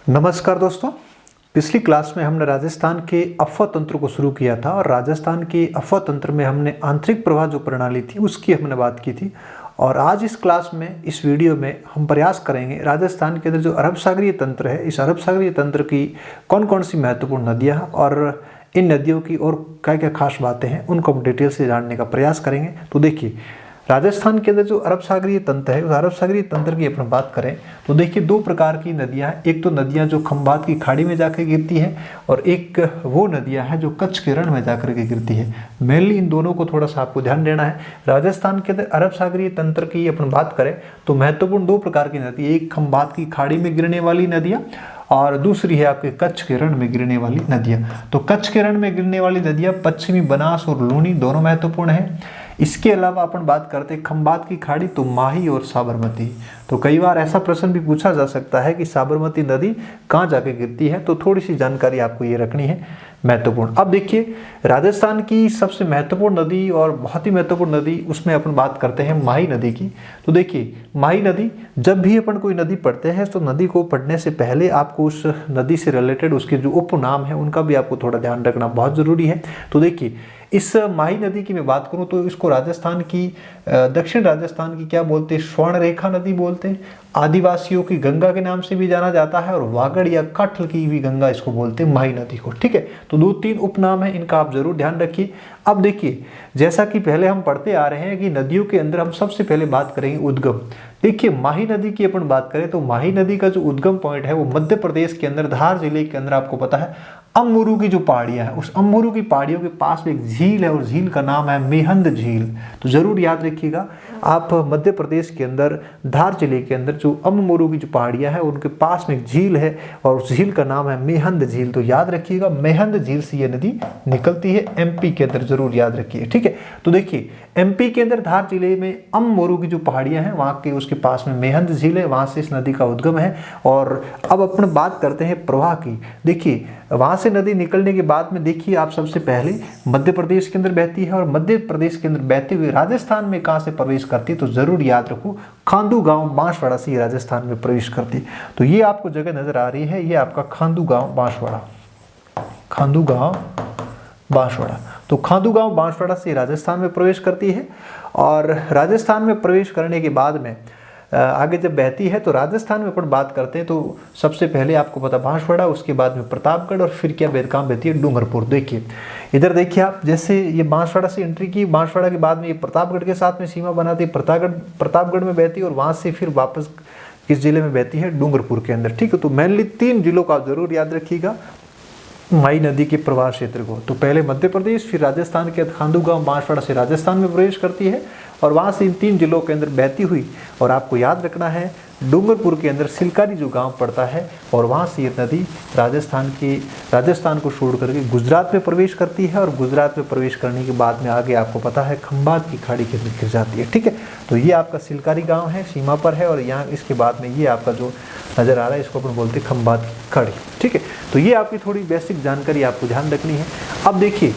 नमस्कार दोस्तों। पिछली क्लास में हमने राजस्थान के अफवाह तंत्र को शुरू किया था और राजस्थान के अफवाह तंत्र में हमने आंतरिक प्रवाह जो प्रणाली थी उसकी हमने बात की थी। और आज इस क्लास में इस वीडियो में हम प्रयास करेंगे राजस्थान के अंदर जो अरब सागरीय तंत्र है, इस अरब सागरीय तंत्र की कौन कौन सी महत्वपूर्ण नदियाँ और इन नदियों की और क्या क्या खास बातें हैं उनको हम डिटेल से जानने का प्रयास करेंगे। तो देखिए, राजस्थान के अंदर जो अरब सागरीय तंत्र है, उस अरब सागरीय तंत्र की अपन बात करें तो देखिए दो प्रकार की नदियां हैं। एक तो नदियां जो खंबात की खाड़ी में जाकर गिरती है और एक वो नदियां हैं जो कच्छ के रण में जाकर के गिरती है। मेनली इन दोनों को थोड़ा सा आपको ध्यान देना है। राजस्थान के अंदर अरब सागरीय तंत्र की अपन बात करें तो महत्वपूर्ण दो प्रकार की नदी, एक खंबात की खाड़ी में गिरने वाली नदियाँ और दूसरी है आपके कच्छ के रण में गिरने वाली नदियाँ। तो कच्छ के रण में गिरने वाली नदियाँ पश्चिमी बनास और लूनी दोनों महत्वपूर्ण है। इसके अलावा अपन बात करते हैं खंबात की खाड़ी तो माही और साबरमती। तो कई बार ऐसा प्रश्न भी पूछा जा सकता है कि साबरमती नदी कहाँ जाके गिरती है, तो थोड़ी सी जानकारी आपको ये रखनी है महत्वपूर्ण। अब देखिए, राजस्थान की सबसे महत्वपूर्ण नदी और बहुत ही महत्वपूर्ण नदी, उसमें अपन बात करते हैं माही नदी की। तो देखिए, माही नदी, जब भी अपन कोई नदी पढ़ते हैं तो नदी को पढ़ने से पहले आपको उस नदी से रिलेटेड उसके जो उपनाम है उनका भी आपको थोड़ा ध्यान रखना बहुत ज़रूरी है। तो देखिए, इस माही नदी की मैं बात करूं तो इसको राजस्थान की दक्षिण राजस्थान की क्या बोलते हैं, स्वर्ण रेखा नदी बोलते हैं। आदिवासियों की गंगा के नाम से भी जाना जाता है और वागड़ या काठल की भी गंगा इसको बोलते हैं माही नदी को। ठीक है, तो दो तीन उपनाम है, इनका आप जरूर ध्यान रखिए। अब देखिए, जैसा कि पहले हम पढ़ते आ रहे हैं कि नदियों के अंदर हम सबसे पहले बात करेंगे उद्गम। देखिए, माही नदी की अपन बात करें तो माही नदी का जो उद्गम पॉइंट है वो मध्य प्रदेश के अंदर धार जिले के अंदर आपको पता है अममुरु की जो पहाड़ियां हैं, उस अममुरु की पहाड़ियों के पास में एक झील है और झील का नाम है मेहंद झील। तो जरूर याद रखिएगा, आप मध्य प्रदेश के अंदर धार जिले के अंदर जो अममुरु की जो पहाड़ियां हैं उनके पास में एक झील है और उस झील का नाम है मेहंद झील। तो याद रखिएगा, मेहंद झील से ये नदी निकलती है, एमपी के अंदर, जरूर याद रखिए। ठीक है, तो देखिए एमपी के अंदर धार जिले में अममुरु की जो पहाड़ियां हैं वहां के उसके पास में मेहंद झील है, वहां से इस नदी का उद्गम है। और अब अपन बात करते हैं प्रवाह की। देखिए, वहां से नदी निकलने के बाद में देखिए आप सबसे पहले मध्य प्रदेश के अंदर बहती है और मध्य प्रदेश के अंदर बहते हुए राजस्थान में कहां से प्रवेश करती है, तो जरूर याद रखो खांडू गांव बांसवाड़ा से राजस्थान में प्रवेश करती है। तो ये आपको जगह नजर आ रही है, ये आपका खांडू गांव बांसवाड़ा, खांडू गांव बांसवाड़ा। तो खांडू गांव बांसवाड़ा से राजस्थान में प्रवेश करती है और राजस्थान में प्रवेश करने के बाद में आगे जब बहती है तो राजस्थान में अपन बात करते हैं तो सबसे पहले आपको पता बांसवाड़ा, उसके बाद में प्रतापगढ़ और फिर क्या बेदकाम बहती है डूंगरपुर। देखिए इधर देखिए आप, जैसे ये बांसवाड़ा से एंट्री की, बांसवाड़ा के बाद में ये प्रतापगढ़ के साथ में सीमा बनाती है, प्रतापगढ़ में बहती है और वहाँ से फिर वापस किस जिले में बहती है, डूंगरपुर के अंदर। ठीक है, तो मेनली तीन जिलों का जरूर याद रखिएगा माही नदी के प्रवाह क्षेत्र को। तो पहले मध्य प्रदेश, फिर राजस्थान के खांडू गांव बांसवाड़ा से राजस्थान में प्रवेश करती है और वहां से इन तीन जिलों के अंदर बहती हुई, और आपको याद रखना है डूंगरपुर के अंदर सिलकारी जो गांव पड़ता है और वहां से ये नदी राजस्थान को छोड़ करके गुजरात में प्रवेश करती है और गुजरात में प्रवेश करने के बाद में आगे आपको पता है खंबात की खाड़ी के अंदर गिर जाती है। ठीक है, तो ये आपका सिलकारी गाँव है, सीमा पर है और यहाँ इसके बाद में ये आपका जो नजर आ रहा है इसको अपन बोलते हैं खंबात की खाड़ी। ठीक है, तो ये आपकी थोड़ी बेसिक जानकारी आपको ध्यान रखनी है। अब देखिए,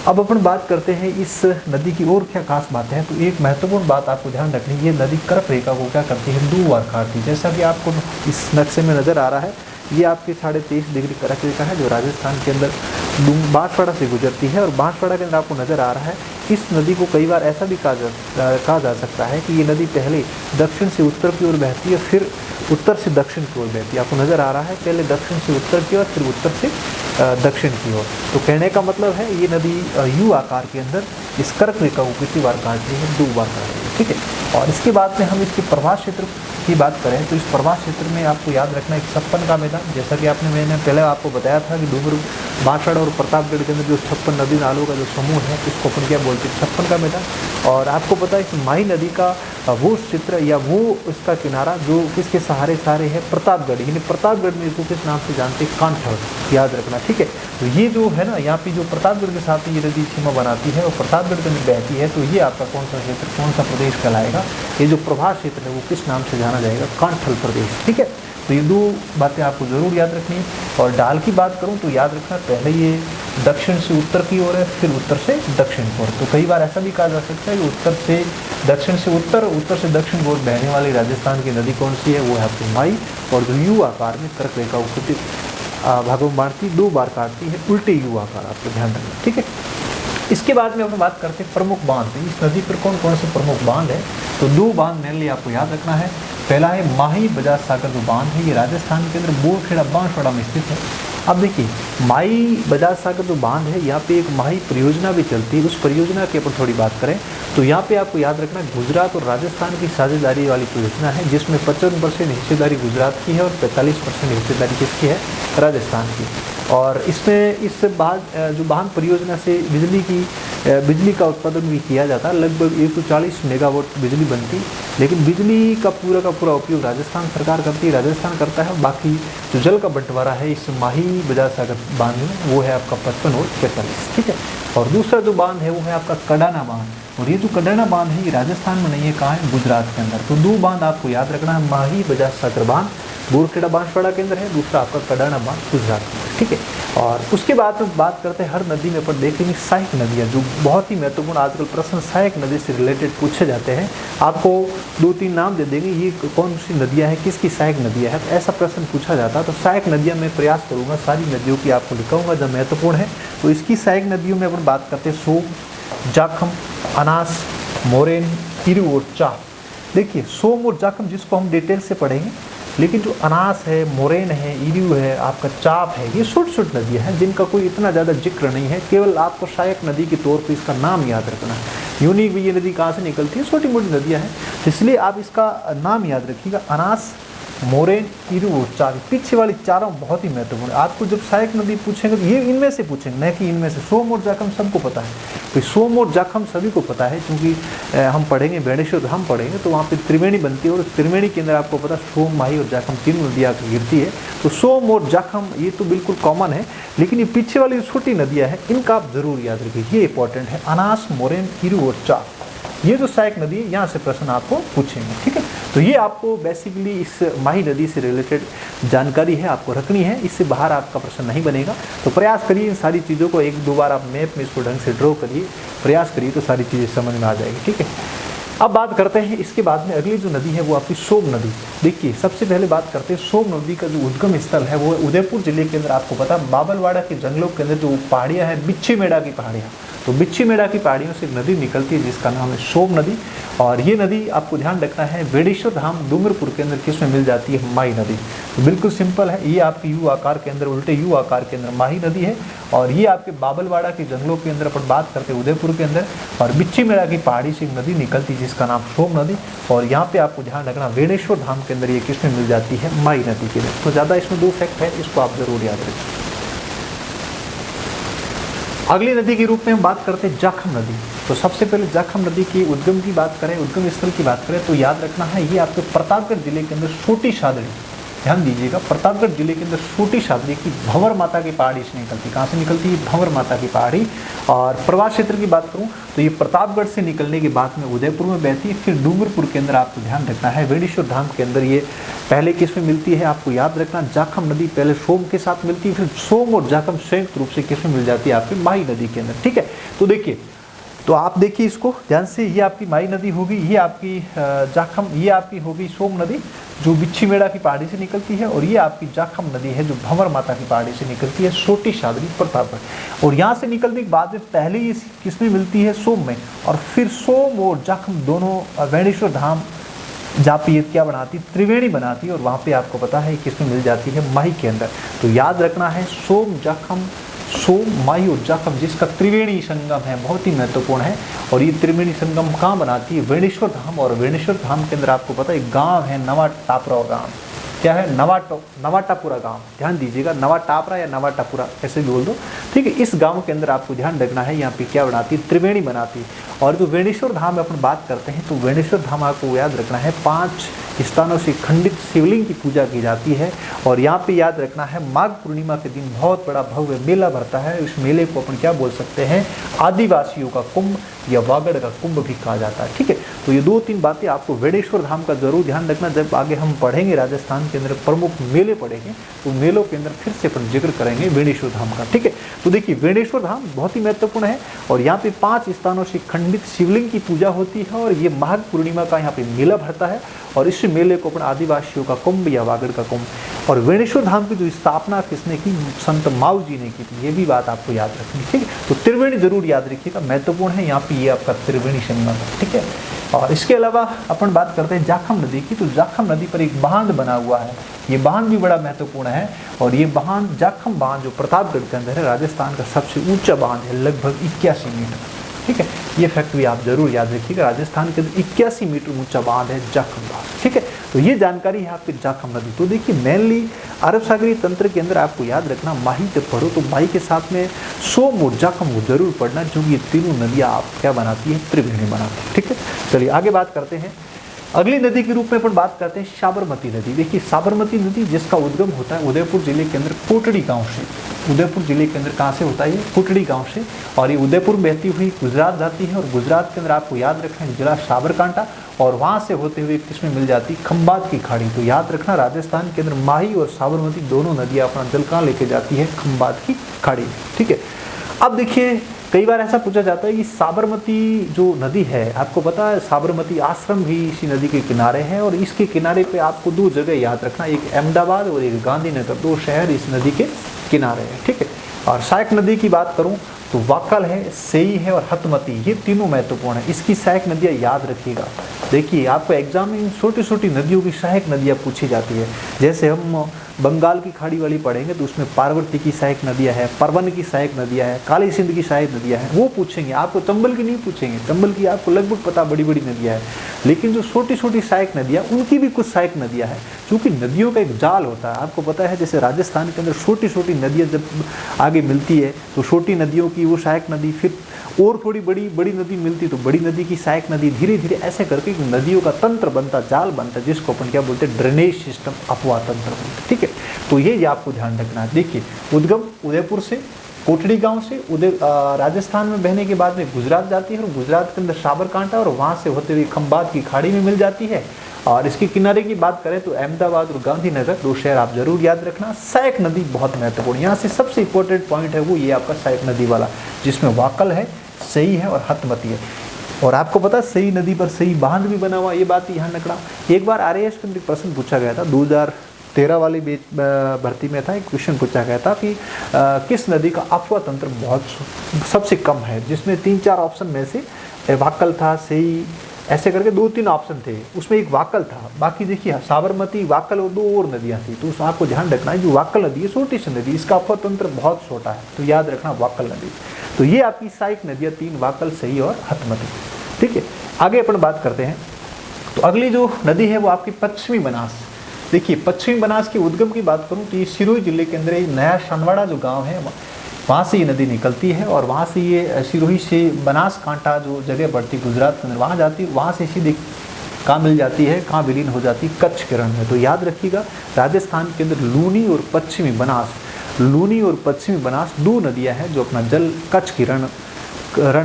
अब अपन बात करते हैं इस नदी की और क्या खास बातें हैं। तो एक महत्वपूर्ण बात आपको ध्यान रखनी है, ये नदी कर्क रेखा को क्या करती है, दो बार काटती है। जैसा कि आपको इस नक्शे में नजर आ रहा है, ये आपकी 23.5 डिग्री कर्क रेखा है जो राजस्थान के अंदर बांसवाड़ा से गुजरती है और बांसवाड़ा के अंदर आपको नजर आ रहा है। इस नदी को कई बार ऐसा भी कहा जा सकता है कि ये नदी पहले दक्षिण से उत्तर की ओर बहती है, फिर उत्तर से दक्षिण की ओर बहती है। आपको नजर आ रहा है पहले दक्षिण से उत्तर की ओर, फिर उत्तर से दक्षिण की ओर। तो कहने का मतलब है ये नदी यू आकार के अंदर इस कर्क रेखा को कितनी बार काट रही है, दो बार काट रही है। ठीक है, और इसके बाद में हम इसके प्रवाह क्षेत्र की बात करें तो इस प्रवाह क्षेत्र में आपको याद रखना एक 56 का मैदान, जैसा कि मैंने पहले आपको बताया था कि डूंगर बांसवाड़ा और प्रतापगढ़ के अंदर जो 56 नदी नालों का जो समूह है इसको अपन क्या बोलते हैं, 56 का मैदान। और आपको पता है कि माही नदी का वो चित्र या वो उसका किनारा जो किसके सहारे है, प्रतापगढ़, यानी प्रतापगढ़ में इसको किस नाम से जानते हैं, कांठल, याद रखना। ठीक है, तो ये जो है ना, यहाँ पे जो प्रतापगढ़ के साथ ये नदी सीमा बनाती है और प्रतापगढ़ के अंदर बहती है, तो ये आपका कौन सा क्षेत्र, कौन सा प्रदेश कहलाएगा, ये जो प्रवाह क्षेत्र है वो किस नाम से जाना जाएगा, कांठल प्रदेश। ठीक है, तो ये दो बातें आपको जरूर याद रखनी है। और डाल की बात करूं तो याद रखना, पहले ये दक्षिण से उत्तर की ओर है, फिर उत्तर से दक्षिण की ओर। तो कई बार ऐसा भी कहा जा सकता है कि उत्तर से दक्षिण से उत्तर, उत्तर से दक्षिण की ओर बहने वाली राजस्थान की नदी कौन सी है, वो है आपकी माई। और जो यू आकार में कर्क रेखा को भागों में बांटती, 2 बार काटती है, उल्टे यू आकार, आपको ध्यान रखना, ठीक है। इसके बाद में अपन बात करते हैं प्रमुख बांध। इस नदी पर कौन कौन से प्रमुख बांध है, तो 2 बांध मेरे लिए आपको याद रखना है। पहला है माही बजाज सागर जो बांध है, ये राजस्थान के अंदर बोरखेड़ा बांसवाड़ा में स्थित है। अब देखिए माही बजाज सागर जो बांध है, यहाँ पे एक माही परियोजना भी चलती है। उस परियोजना की अपन थोड़ी बात करें तो यहाँ पे आपको याद रखना गुजरात और राजस्थान की साझेदारी वाली परियोजना है, जिसमें 55% हिस्सेदारी गुजरात की है और 45% हिस्सेदारी किसकी है, राजस्थान की। और इसमें इस बाद जो बांध परियोजना से बिजली का उत्पादन भी किया जाता है, लगभग 140 मेगावाट बिजली बनती, लेकिन बिजली का पूरा उपयोग राजस्थान सरकार करती है, राजस्थान करता है। बाकी जो जल का बंटवारा है इस माही बजाज सागर बांध में, वो है आपका 55 और 45, ठीक है। और दूसरा जो बांध है वो है आपका कडाना बांध, और ये जो कडाना बांध है ये राजस्थान में नहीं है, कहाँ है, गुजरात के अंदर। तो 2 बांध आपको याद रखना है, माही बजाज सागर बांध बोरखेड़ा बांसवाड़ा के अंदर है, दूसरा आपका कडाना बांध गुजरात में, ठीक है। और उसके बाद में बात करते हैं हर नदी में अपन देखेंगे सहायक नदियाँ, जो बहुत ही महत्वपूर्ण आजकल प्रश्न सहायक नदी से रिलेटेड पूछे जाते हैं। आपको 2-3 नाम दे देंगे, ये कौन सी नदियाँ हैं, किसकी सहायक नदियाँ हैं, ऐसा प्रश्न पूछा जाता है। तो सहायक नदियाँ मैं प्रयास करूँगा सारी नदियों की आपको लिखाऊंगा जो महत्वपूर्ण है। तो इसकी सहायक नदियों में अपन बात करते हैं सोम, जाखम, अनास, मोरेन, इरु और चाप। देखिए सोम और जाखम जिसको हम डिटेल से पढ़ेंगे, लेकिन जो अनास है, मोरेन है, इरु है, आपका चाप है, ये छोटी नदियाँ हैं जिनका कोई इतना ज़्यादा जिक्र नहीं है, केवल आपको सहायक नदी के तौर पर इसका नाम याद रखना है। यूनिक भी ये नदी कहाँ से निकलती है, छोटी मोटी नदियाँ हैं, इसलिए आप इसका नाम याद रखिएगा, अनास, मोरेन, इरु और चाप। पीछे वाली चारों बहुत ही महत्वपूर्ण है। आपको जब सहायक नदी पूछेंगे तो ये इनमें से पूछेंगे, न कि इनमें से। सोम और जाखम सबको पता है, तो सोम और जाखम सभी को पता है, क्योंकि हम पढ़ेंगे बेणेश्वर धाम पढ़ेंगे तो वहाँ पे त्रिवेणी बनती है, और त्रिवेणी के अंदर आपको पता सोम, माही और जाखम 3 नदियाँ गिरती है। तो सोम और जाखम ये तो बिल्कुल कॉमन है, लेकिन ये पीछे वाली छोटी नदियाँ हैं इनका आप जरूर याद रखिए, ये इंपॉर्टेंट है। अनास, मोरेन, इरु और चाप, ये जो सहायक नदी है यहाँ से प्रश्न आपको पूछेंगे, ठीक है। तो ये आपको बेसिकली इस माही नदी से रिलेटेड जानकारी है, आपको रखनी है, इससे बाहर आपका प्रश्न नहीं बनेगा। तो प्रयास करिए इन सारी चीज़ों को 1-2 बार आप मैप में इसको ढंग से ड्रॉ करिए, प्रयास करिए तो सारी चीज़ें समझ में आ जाएगी, ठीक है। अब बात करते हैं इसके बाद में अगली जो नदी है वो आपकी सोम नदी। देखिए सबसे पहले बात करते हैं सोम नदी का जो उद्गम स्थल है वो उदयपुर जिले के अंदर, आपको पता है बाबलवाड़ा के जंगलों के अंदर जो पहाड़ियाँ हैं, बिच्छी मेड़ा की पहाड़ियाँ, तो बिच्छी मेड़ा की पहाड़ियों से एक नदी निकलती है जिसका नाम है सोम नदी। और ये नदी आपको ध्यान रखना है वेणेश्वर धाम डूंगरपुर के अंदर किसमें मिल जाती है, माही नदी। तो बिल्कुल सिंपल है, ये आपकी यू आकार के अंदर, उल्टे यू आकार के अंदर माही नदी है। और ये आपके बाबलवाड़ा के जंगलों के अंदर अपन बात करते हैं उदयपुर के अंदर, और बिच्छी मेड़ा की पहाड़ी से एक नदी निकलती है जिसका नाम सोम नदी। और यहाँ पे आपको ध्यान रखना वेणेश्वर धाम के अंदर ये किसमें मिल जाती है, माही नदी के अंदर। तो ज़्यादा इसमें 2 फैक्ट है, इसको आप जरूर याद रखें। अगली नदी के रूप में हम बात करते हैं जाखम नदी। तो सबसे पहले जाखम नदी की उद्गम की बात करें, उद्गम स्थल की बात करें तो याद रखना है ये आपके प्रतापगढ़ जिले के अंदर छोटी शादड़ी, ध्यान दीजिएगा, प्रतापगढ़ जिले के अंदर छोटी शादड़ी की भंवर माता की पहाड़ी से निकलती है। कहाँ से निकलती है, भंवर माता की पहाड़ी। और प्रवास क्षेत्र की बात करूँ तो ये प्रतापगढ़ से निकलने के बाद में उदयपुर में बहती है, फिर डूंगरपुर के अंदर आपको ध्यान रखना है वेणेश्वर धाम के अंदर ये पहले किस में मिलती है, आपको याद रखना जाखम नदी पहले सोम के साथ मिलती है, फिर सोम और जाखम संयुक्त रूप से किस में मिल जाती है, आपकी माही नदी के अंदर, ठीक है। तो देखिए, तो आप देखिए इसको ध्यान से, ये आपकी माही नदी होगी, ये आपकी जाखम, ये आपकी होगी सोम नदी जो बिच्छी मेड़ा की पहाड़ी से निकलती है, और ये आपकी जाखम नदी है जो भंवर माता की पहाड़ी से निकलती है, छोटी शादड़ी प्रतापगढ़। और यहाँ से निकलने के बाद में पहले ये किसमें मिलती है, सोम में, और फिर सोम और जाखम दोनों वेणेश्वर धाम जहाँ पे ये क्या बनाती, त्रिवेणी बनाती है, और वहाँ पे आपको पता है किसमें मिल जाती है, माही के अंदर। तो याद रखना है सोम, जाखम, सोम, माही और जाखम जिसका त्रिवेणी संगम है, बहुत ही महत्वपूर्ण है। और ये त्रिवेणी संगम कहाँ बनाती है, वेणेश्वर धाम। और वेणेश्वर धाम के अंदर आपको पता है एक गाँव है नवा टापरा गाँव, क्या है, नवाटापुरा गांव, ध्यान दीजिएगा, नवा टापरा या नवाटापुरा ऐसे भी बोल दो, ठीक है। इस गांव के अंदर आपको ध्यान रखना है यहाँ पे क्या बनाती है, त्रिवेणी बनाती है। और जो वेणेश्वर धाम में अपन बात करते हैं तो वेणेश्वर धाम आपको याद रखना है 5 स्थानों से खंडित शिवलिंग की पूजा की जाती है। और यहाँ पे याद रखना है माघ पूर्णिमा के दिन बहुत बड़ा भव्य मेला भरता है। इस मेले को अपन क्या बोल सकते हैं, आदिवासियों का कुंभ या वागड़ का कुंभ भी कहा जाता है। ठीक है, तो ये 2-3 बातें आपको वेणेश्वर धाम का जरूर ध्यान रखना। जब आगे हम पढ़ेंगे राजस्थान के अंदर प्रमुख मेले पढ़ेंगे तो मेलों के अंदर फिर से अपन जिक्र करेंगे वेणेश्वर धाम का। ठीक है, तो देखिए वेणेश्वर धाम बहुत ही महत्वपूर्ण है और यहाँ पे 5 स्थानों से खंडित शिवलिंग की पूजा होती है और ये माघ पूर्णिमा का यहाँ पे मेला भरता है और इस मेले को अपन आदिवासियों का कुंभ या वागड़ का कुंभ। और वेणेश्वर धाम की जो स्थापना किसने की, संत माऊ जी ने की थी, ये भी बात आपको याद रखनी। ठीक है, तो त्रिवेणी जरूर याद रखिएगा, महत्वपूर्ण है यहाँ पे ये आपका त्रिवेणी संगम। ठीक है, और इसके अलावा अपन बात करते हैं जाखम नदी की। तो जाखम नदी पर एक बांध बना हुआ है, ये बांध भी बड़ा महत्वपूर्ण है और ये बांध जाखम बांध जो प्रतापगढ़ के अंदर है, राजस्थान का सबसे ऊंचा बांध है, लगभग 81 मीटर। ठीक है, ये फैक्ट भी आप जरूर याद रखिएगा, राजस्थान के 81 मीटर ऊंचा बांध है जाखम बांध। ठीक है, तो ये जानकारी है आपकी जाखम नदी। तो देखिए मेनली अरब सागरीय तंत्र के अंदर आपको याद रखना, माही जब पढ़ो तो माही के साथ में सोम और जाखम को जरूर पढ़ना, क्योंकि ये तीनों नदियाँ आप क्या बनाती है, त्रिवेणी बनाती है। ठीक है, चलिए आगे बात करते हैं। अगली नदी के रूप में अपन बात करते हैं साबरमती नदी। देखिए साबरमती नदी जिसका उद्गम होता है उदयपुर जिले के अंदर कोटड़ी गांव से। उदयपुर जिले के अंदर कहाँ से होता है, ये कोटड़ी गांव से, और ये उदयपुर बहती हुई गुजरात जाती है और गुजरात के अंदर आपको याद रखना है जिला साबरकांठा और वहाँ से होते हुए किसमें मिल जाती है, खंबात की खाड़ी। तो याद रखना राजस्थान के अंदर माही और साबरमती दोनों नदियाँ अपना जल कहाँ लेके जाती है, खंबात की खाड़ी। ठीक है, अब देखिए कई बार ऐसा पूछा जाता है कि साबरमती जो नदी है, आपको पता है साबरमती आश्रम भी इसी नदी के किनारे है और इसके किनारे पे आपको 2 जगह याद रखना, एक अहमदाबाद और एक गांधीनगर, 2 शहर इस नदी के किनारे हैं। ठीक है, और सहायक नदी की बात करूं तो वाकल है, सेई है और हतमती, ये तीनों महत्वपूर्ण है। इसकी सहायक नदियाँ याद रखिएगा। देखिए आपको एग्जाम में छोटी छोटी नदियों की सहायक नदियाँ पूछी जाती है, जैसे हम बंगाल की खाड़ी वाली पढ़ेंगे तो उसमें पार्वती की सहायक नदियाँ है, परवन की सहायक नदियाँ है, काली सिंध की सहायक नदियाँ हैं, वो पूछेंगे। आपको चंबल की नहीं पूछेंगे, चंबल की आपको लगभग पता बड़ी बड़ी नदियाँ हैं, लेकिन जो छोटी छोटी सहायक नदियाँ उनकी भी कुछ सहायक नदियाँ हैं, क्योंकि नदियों का एक जाल होता है। आपको पता है जैसे राजस्थान के अंदर छोटी छोटी नदियाँ जब आगे मिलती है तो छोटी नदियों की वो सहायक नदी, फिर और थोड़ी बड़ी नदी मिलती तो बड़ी नदी की सहायक नदी, धीरे धीरे ऐसे करके नदियों का तंत्र बनता, जाल बनता, जिसको अपन क्या बोलते हैं, ड्रेनेज सिस्टम, अपवाह तंत्र बोलते। ठीक है, तो ये आपको ध्यान रखना है। देखिए उद्गम उदयपुर से, कोटड़ी गांव से राजस्थान में बहने के बाद में गुजरात जाती है और गुजरात के अंदर साबरकांठा और वहाँ से होते हुए खंबात की खाड़ी में मिल जाती है। और इसके किनारे की बात करें तो अहमदाबाद और गांधीनगर, 2 शहर आप जरूर याद रखना। सहायक नदी बहुत महत्वपूर्ण, यहाँ से सबसे इंपॉर्टेंट पॉइंट है वो ये आपका सहायक नदी वाला, जिसमें वाकल है, सही है और हतमती है। और आपको पता सही नदी पर सही बांध भी बना हुआ, ये बात ध्यान रखना। एक बार RAS के अंदर प्रश्न पूछा गया था, 2013 वाली भर्ती में था, एक क्वेश्चन पूछा गया था कि किस नदी का अपवा तंत्र बहुत सबसे कम है, जिसमें 3-4 ऑप्शन में से वाकल था, सही, ऐसे करके 2-3 ऑप्शन थे, उसमें एक वाकल था। बाकी देखिए साबरमती, वाकल और 2 और नदियाँ थी। तो आपको ध्यान रखना है जो वाकल नदी है छोटी सी नदी, इसका अपवा तंत्र बहुत छोटा है, तो याद रखना वाकल नदी। तो ये आपकी सहायक नदियाँ 3, वाकल, सही और हतमती। ठीक है, आगे अपन बात करते हैं। तो अगली जो नदी है वो आपकी पश्चिमी बनास। देखिए पश्चिमी बनास के उद्गम की बात करूं तो ये सिरोही जिले के अंदर एक नया शानवाड़ा जो गांव है वहाँ से ये नदी निकलती है और वहाँ से ये सिरोही से बनासकांठा जो जगह पड़ती गुजरात के अंदर वहाँ जाती है, वहाँ से सीधे कहाँ मिल जाती है, कहाँ विलीन हो जाती है, कच्छ के रण में। तो याद रखिएगा राजस्थान के अंदर लूनी और पश्चिमी बनास, लूनी और पश्चिमी बनास 2 नदियाँ हैं जो अपना जल कच्छ की रण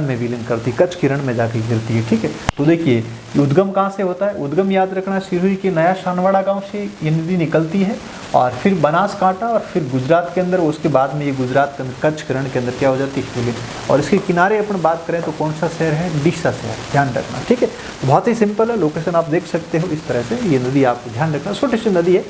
में विलीन करती, कच्छ की रण में जाके गिरती है। ठीक है, तो देखिए उद्गम कहाँ से होता है, उद्गम याद रखना सिरोही के नया शानवाड़ा गांव से ये नदी निकलती है और फिर बनासकांठा और फिर गुजरात के अंदर, उसके बाद में ये गुजरात के अंदर कच्छ के रण के अंदर क्या हो जाती है, विलीन। और इसके किनारे अपन बात करें तो कौन सा शहर है, डीसा शहर, ध्यान रखना। ठीक है, बहुत ही सिंपल है, लोकेशन आप देख सकते हो इस तरह से, ये नदी आपको ध्यान रखना, छोटी सी नदी है।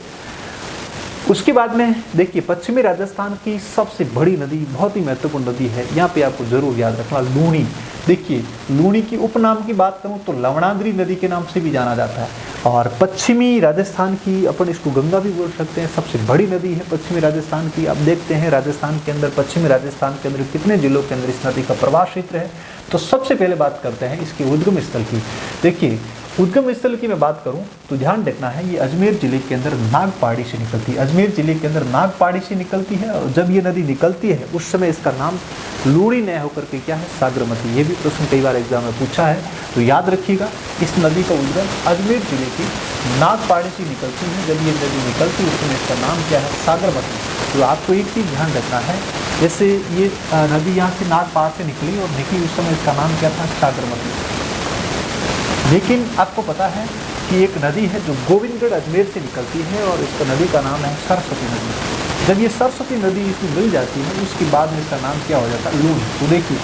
उसके बाद में देखिए पश्चिमी राजस्थान की सबसे बड़ी नदी, बहुत ही महत्वपूर्ण नदी है, यहाँ पे आपको जरूर याद रखना, लूनी। देखिए लूनी की उपनाम की बात करूँ तो लवणाद्री नदी के नाम से भी जाना जाता है। और पश्चिमी राजस्थान की अपन इसको गंगा भी बोल सकते हैं, सबसे बड़ी नदी है पश्चिमी राजस्थान की। अब देखते हैं राजस्थान के अंदर, पश्चिमी राजस्थान के अंदर कितने जिलों के अंदर इस नदी का प्रवाह क्षेत्र है। तो सबसे पहले बात करते हैं इसके उद्गम स्थल की। देखिए उद्गम स्थल की मैं बात करूं तो ध्यान रखना है ये अजमेर जिले के अंदर नागपाड़ी से निकलती है, अजमेर जिले के अंदर नागपाड़ी से निकलती है। और जब ये नदी निकलती है उस समय इसका नाम लूणी न होकर के क्या है, सागरमती। ये भी प्रश्न कई बार एग्जाम में पूछा है, तो याद रखिएगा इस नदी का उद्गम अजमेर जिले की नागपाड़ी से निकलती है। जब ये नदी निकलती है उस समय इसका नाम क्या है? सागरमती। तो आपको एक चीज़ ध्यान रखना है, जैसे ये नदी यहाँ से नागपाड़ से निकली और निकली उस समय इसका नाम क्या था? सागरमती। लेकिन आपको पता है कि एक नदी है जो गोविंदगढ़ अजमेर से निकलती है और इसका नदी का नाम है सरस्वती नदी। जब ये सरस्वती नदी इसमें मिल जाती है उसके बाद में इसका नाम क्या हो जाता है? लूनी। तो देखिए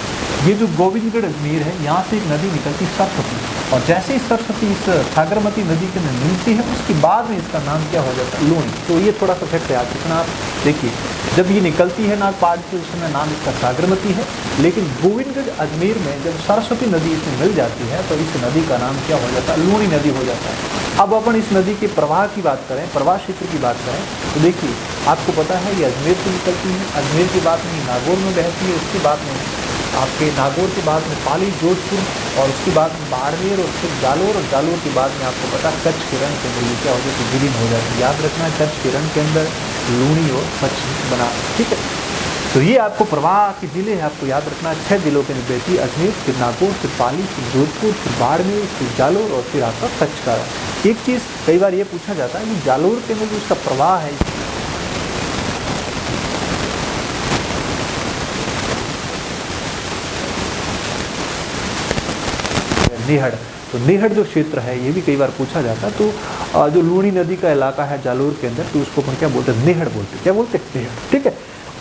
ये जो गोविंदगढ़ अजमेर है यहाँ से एक नदी निकलती सरस्वती, और जैसे ही सरस्वती इस सागरमती नदी के अंदर मिलती है उसके बाद में इसका नाम क्या हो जाता है? लूनी। तो ये थोड़ा सा फैक्ट याद रखना आप। देखिए जब ये निकलती है नागपाड़ से उस समय नाम इसका सागरमती है, लेकिन गोविंदगढ़ अजमेर में जब सरस्वती नदी इसमें मिल जाती है तो इस नदी का नाम क्या हो जाता है? लूनी नदी हो जाता है। अब अपन इस नदी के प्रवाह की बात करें, प्रवाह क्षेत्र की बात करें, तो देखिए आपको पता है ये अजमेर से निकलती है, अजमेर के बाद में नागौर में बहती है, उसके बाद में आपके नागौर के बाद में पाली, जोधपुर, और उसके बाद में बाड़मेर, और फिर जालोर, और जालोर के बाद में आपको पता है कच्छ के रण के अंदर ये क्या हो जाती है? विलीन हो जाती है। याद रखना है कच्छ के रण के अंदर लूनी और कच्छ बना। ठीक है, तो ये आपको प्रवाह के जिले है, आपको याद रखना है 6 जिलों के अंदर बहती है। अजमेर, फिर नागौर, फिर पाली, फिर जोधपुर, फिर बाड़मेर, फिर जालोर, और फिर आपका कच्छ का रण। एक चीज़ कई बार ये पूछा जाता है कि जालोर के अंदर जो उसका प्रवाह है नेहड़, तो नेहड़ जो क्षेत्र है ये भी कई बार पूछा जाता है। तो जो लूनी नदी का इलाका है जालोर के अंदर, तो उसको अपन क्या बोलते हैं? नेहड़ बोलते हैं। क्या बोलते हैं? नेहड़। ठीक है,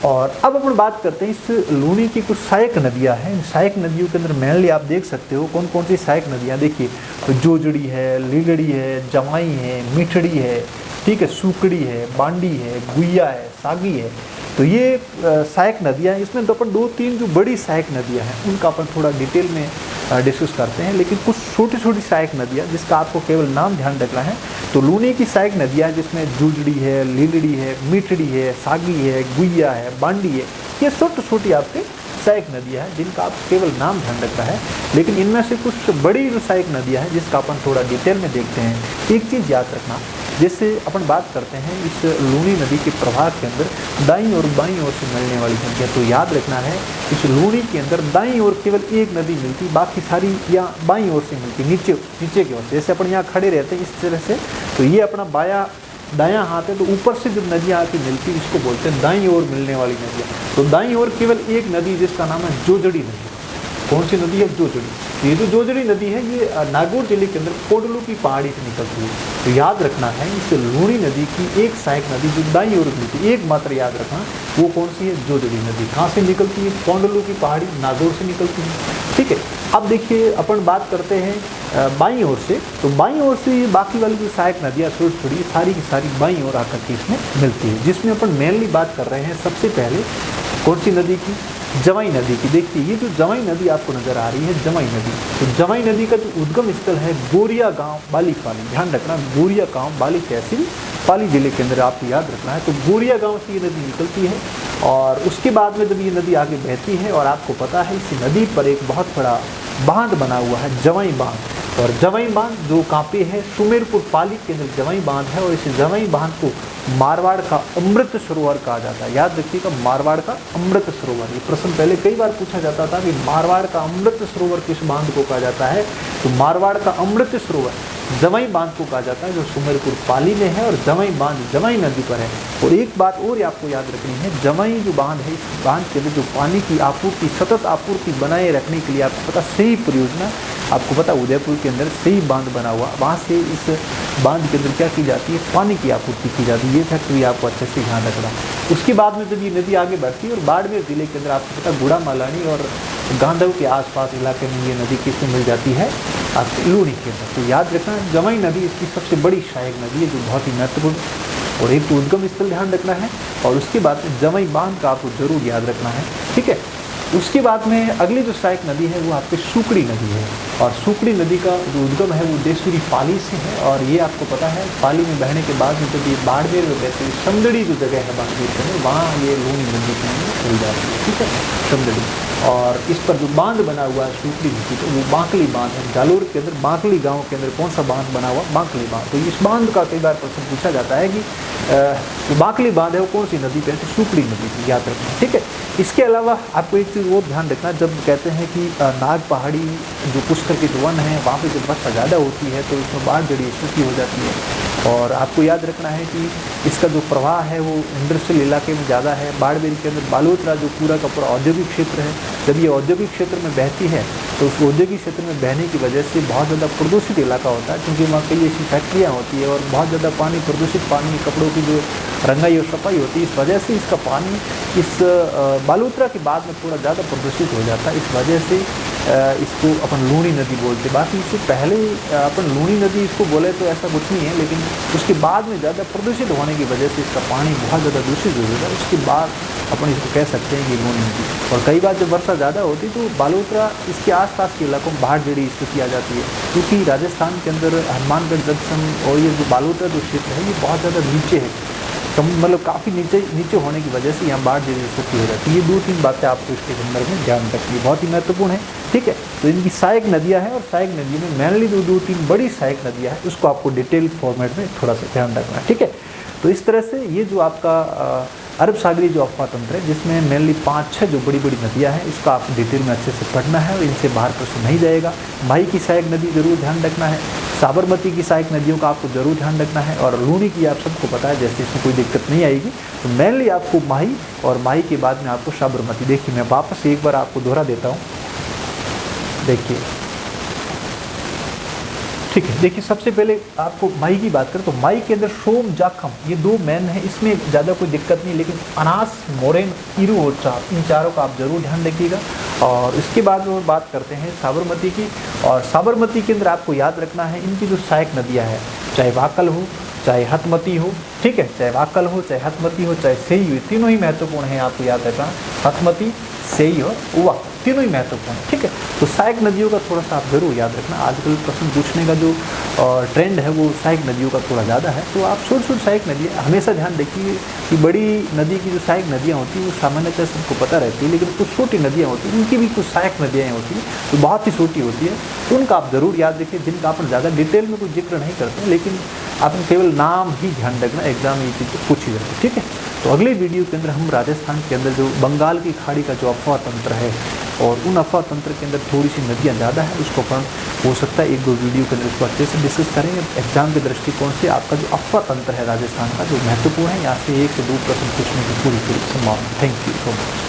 और अब अपन बात करते हैं इस लूनी की कुछ सहायक नदियां हैं। इन सहायक नदियों के अंदर मेनली आप देख सकते हो कौन कौन सी सहायक नदियां। देखिए तो जोजड़ी है, लीगड़ी है, जमाई है, मिठड़ी है, ठीक है, सूकड़ी है, बांडी है, गुइया है, सागी है। तो ये सहायक नदियाँ हैं। इसमें तो अपन 2-3 जो बड़ी सहायक नदियाँ हैं उनका अपन थोड़ा डिटेल में डिस्कस करते हैं, लेकिन कुछ छोटी छोटी सहायक नदियाँ जिसका आपको केवल नाम ध्यान रखना है। तो लूनी की सहायक नदियाँ जिसमें जूजड़ी है, लीलड़ी है, मिठड़ी है, सागी है, गुइया है, बांडी है, ये छोटी छोटी आपके सहायक नदियाँ हैं जिनका आप केवल नाम ध्यान रखना है। लेकिन इनमें से कुछ बड़ी जो सहायक नदियाँ हैं जिसका अपन थोड़ा डिटेल में देखते हैं। एक चीज़ याद रखना, जैसे अपन बात करते हैं इस लूनी नदी के प्रवाह के अंदर दाईं और बाईं ओर से मिलने वाली नदियाँ, तो याद रखना है इस लूनी के अंदर दाईं ओर केवल एक नदी मिलती, बाकी सारी या बाईं ओर से मिलती, नीचे की ओर से। जैसे अपन यहाँ खड़े रहते हैं इस तरह से, तो ये अपना दायां हाथ है, तो ऊपर से जब नदियाँ आके मिलती इसको बोलते हैं दाईं ओर मिलने वाली नदियाँ। तो दाईं ओर केवल एक नदी जिसका नाम है जोजड़ी नदी। कौन सी नदी है? जोजड़ी। ये जो जोजड़ी नदी है ये नागौर जिले के अंदर कोडलू की पहाड़ी से निकलती है। तो याद रखना है इस लूनी नदी की एक सहायक नदी जो दाईं ओर मिलती है, एक मात्र याद रखना, वो कौन सी है? जोजड़ी नदी। कहाँ से निकलती है? कोडलू की पहाड़ी, नागौर से निकलती है। ठीक है, अब देखिए अपन बात करते हैं बाईं ओर से। तो बाईं ओर से ये बाकी वाली जो सहायक नदियाँ छोटी छोटी सारी की सारी बाईं ओर आकर के इसमें मिलती है, जिसमें अपन मेनली बात कर रहे हैं सबसे पहले कौन सी नदी की? जमाई नदी की। देखिए ये जो जमाई नदी आपको नजर आ रही है, जमाई नदी, तो जमाई नदी का जो उद्गम स्थल है गोरिया गांव बालिक पाली। ध्यान रखना, गोरिया गांव बालिक तहसील पाली जिले के अंदर आपको याद रखना है। तो गोरिया गांव से ये नदी निकलती है और उसके बाद में जब ये नदी आगे बहती है, और आपको पता है इस नदी पर एक बहुत बड़ा बांध बना हुआ है, जवाई बांध। और जवाई बांध जो कहाँ पे है? सुमेरपुर पाली के अंदर जवाई बांध है, और इस जवाई बांध को मारवाड़ का अमृत सरोवर कहा जाता है। याद रखिएगा, मारवाड़ का अमृत सरोवर। ये प्रश्न पहले कई बार पूछा जाता था कि मारवाड़ का अमृत सरोवर किस बांध को कहा जाता है? तो मारवाड़ का अमृत सरोवर जवाई बांध को कहा जाता है, जो सुमेरपुर पाली में है, और जवाई बांध जवाई नदी पर है। और एक बात और आपको याद रखनी है, जवाई जो बांध है, इस बांध के अंदर जो पानी की आपूर्ति, सतत आपूर्ति बनाए रखने के लिए आपको पता सही परियोजना, आपको पता उदयपुर के अंदर सही बांध बना हुआ, वहाँ से इस बांध के अंदर क्या की जाती है? पानी की आपूर्ति की जाती है। ये फैक्ट भी आपको अच्छे से ध्यान रखना। उसके बाद में जब ये नदी आगे बढ़ती है और बाड़मेर जिले के अंदर आपको पता गुड़ा मालानी और गांधव के आसपास इलाके में ये नदी किसमें मिल जाती है? आपके लूनी के अंदर। तो याद रखना जवाई नदी इसकी सबसे बड़ी सहायक नदी है, जो बहुत ही महत्वपूर्ण, और एक तो उद्गम स्थल ध्यान रखना है, और उसके बाद जवाई बांध का आपको जरूर याद रखना है। ठीक है, उसके बाद में अगली जो सहायक नदी है वो आपकी सूकड़ी नदी है, और सूकड़ी नदी का जो उद्गम है वो देशूरी पाली से है, और ये आपको पता है पाली में बहने के बाद जब ये बाड़मेर में बहती है, समदड़ी जो जगह है बाड़मेर के अंदर, वहाँ ये लूनी नदी के अंदर मिल जाती है। ठीक है, समदड़ी। और इस पर जो बांध बना हुआ है सूकड़ी नदी का, वो बांकली बांध है। जालोर के अंदर बांकली गाँव के अंदर कौन सा बांध बना हुआ? बांकली बांध। तो इस बांध का कई बार प्रश्न पूछा जाता है कि बाकली बांध है वो कौन सी नदी पे है, तो सुकड़ी नदी पे, याद रखना, ठीक है। इसके अलावा आपको एक चीज़ और ध्यान रखना, जब कहते हैं कि नाग पहाड़ी जो पुष्कर के जो वन है वहाँ पे जब वर्षा ज़्यादा होती है तो इसमें बाढ़ जड़ी स्थिति हो जाती है। और आपको याद रखना है कि इसका जो प्रवाह है वो इंडस्ट्रियल इलाके में ज़्यादा है। बाड़मेर के अंदर बालोतरा जो पूरा का पूरा औद्योगिक क्षेत्र है, जब ये औद्योगिक क्षेत्र में बहती है तो उस औद्योगिक क्षेत्र में बहने की वजह से बहुत ज़्यादा प्रदूषित इलाका होता है, क्योंकि वहाँ कई ऐसी फैक्ट्रियाँ होती है और बहुत ज़्यादा पानी, प्रदूषित पानी, कपड़ों की जो रंगाई और सफाई होती है, इस वजह से इसका पानी इस बालोतरा के बाद में थोड़ा ज़्यादा प्रदूषित हो जाता है। इस वजह से इसको अपन लूणी नदी बोलते। बाकी इससे पहले अपन लूणी नदी इसको बोले तो ऐसा कुछ नहीं है, लेकिन उसके बाद में ज़्यादा प्रदूषित होने की वजह से इसका पानी बहुत ज़्यादा दूषित हो जाता है, उसके बाद अपन इसको कह सकते हैं कि लूणी नदी। और कई बार जब वर्षा ज़्यादा होती तो बालोतरा इसके आसपास के इलाकों में बाढ़ जड़ी स्थिति आ जाती है, क्योंकि राजस्थान के अंदर हनुमानगढ़ जंक्शन और ये जो बालोतरा जो क्षेत्र है ये बहुत ज़्यादा नीचे है, मतलब काफ़ी नीचे होने की वजह से यहाँ बाढ़ जड़ी स्थिति हो जाती है। ये 2-3 बातें आपको इसके संदर्भ में ध्यान रखनी बहुत ही महत्वपूर्ण है, ठीक है। तो इनकी सहायक नदियाँ हैं और सहायक नदियों में मेनली 2-3 बड़ी सहायक नदियाँ हैं, उसको आपको डिटेल फॉर्मेट में थोड़ा सा ध्यान रखना है, ठीक है। तो इस तरह से ये जो आपका अरब सागरी जो अफवाह तंत्र है, जिसमें मेनली 5-6 जो बड़ी बड़ी नदियाँ हैं, इसका आपको डिटेल में अच्छे से पढ़ना है और इनसे बाहर प्रश्न नहीं जाएगा। माही की सहायक नदी जरूर ध्यान रखना है, साबरमती की सहायक नदियों का आपको जरूर ध्यान रखना है, और लूणी की आप सबको पता है, जैसे इसमें कोई दिक्कत नहीं आएगी। तो मेनली आपको माही और माही के बाद में आपको साबरमती। देखिए मैं वापस एक बार आपको दोहरा देता हूँ, देखिए, ठीक है। देखिए सबसे पहले आपको माही की बात करें तो माही के अंदर सोम, जाखम ये 2 मेन है, इसमें ज़्यादा कोई दिक्कत नहीं, लेकिन अनास, मोरेन, ईरू और चार, इन चारों का आप जरूर ध्यान रखिएगा। और इसके बाद में बात करते हैं साबरमती की, और साबरमती के अंदर आपको याद रखना है इनकी जो सहायक नदियाँ हैं, चाहे वाकल हो चाहे हथमती हो, ठीक है, चाहे वाकल हो चाहे हथमती हो चाहे सेई हो, तीनों ही महत्वपूर्ण हैं, आपको याद रखना। हथमती, सेई और उवा तीनों ही महत्वपूर्ण है, ठीक है। तो सहायक नदियों का थोड़ा सा आप जरूर याद रखना। आजकल प्रश्न पूछने का जो ट्रेंड है वो सहायक नदियों का थोड़ा ज़्यादा है, तो आप छोटी सहायक नदियाँ हमेशा ध्यान रखिए कि बड़ी नदी की जो सहायक नदियाँ होती हैं वो सामान्यतः सबको पता रहती है, लेकिन कुछ छोटी नदियाँ होती हैं उनकी भी कुछ सहायक नदियाँ होती हैं तो बहुत ही छोटी होती है, तो उनका आप ज़रूर याद रखिए, जिनका अपन ज़्यादा डिटेल में कोई जिक्र नहीं करते, लेकिन आपने केवल नाम ही ध्यान रखना, एग्जाम में ये चीज़ पूछी जाती है, ठीक है। तो अगले वीडियो के अंदर हम राजस्थान के अंदर जो बंगाल की खाड़ी का जो अफवाह तंत्र है और उन अफवाह तंत्र के अंदर थोड़ी सी नदियाँ ज़्यादा है, उसको अपन हो सकता है 1-2 वीडियो के अंदर उसको अच्छे से डिस्कस करेंगे। एग्जाम के दृष्टिकोण से आपका जो अफवाह तंत्र है राजस्थान का जो महत्वपूर्ण है, यहाँ से 1 से 2 प्रश्न पूछने की पूरी संभावना। Thank you so much.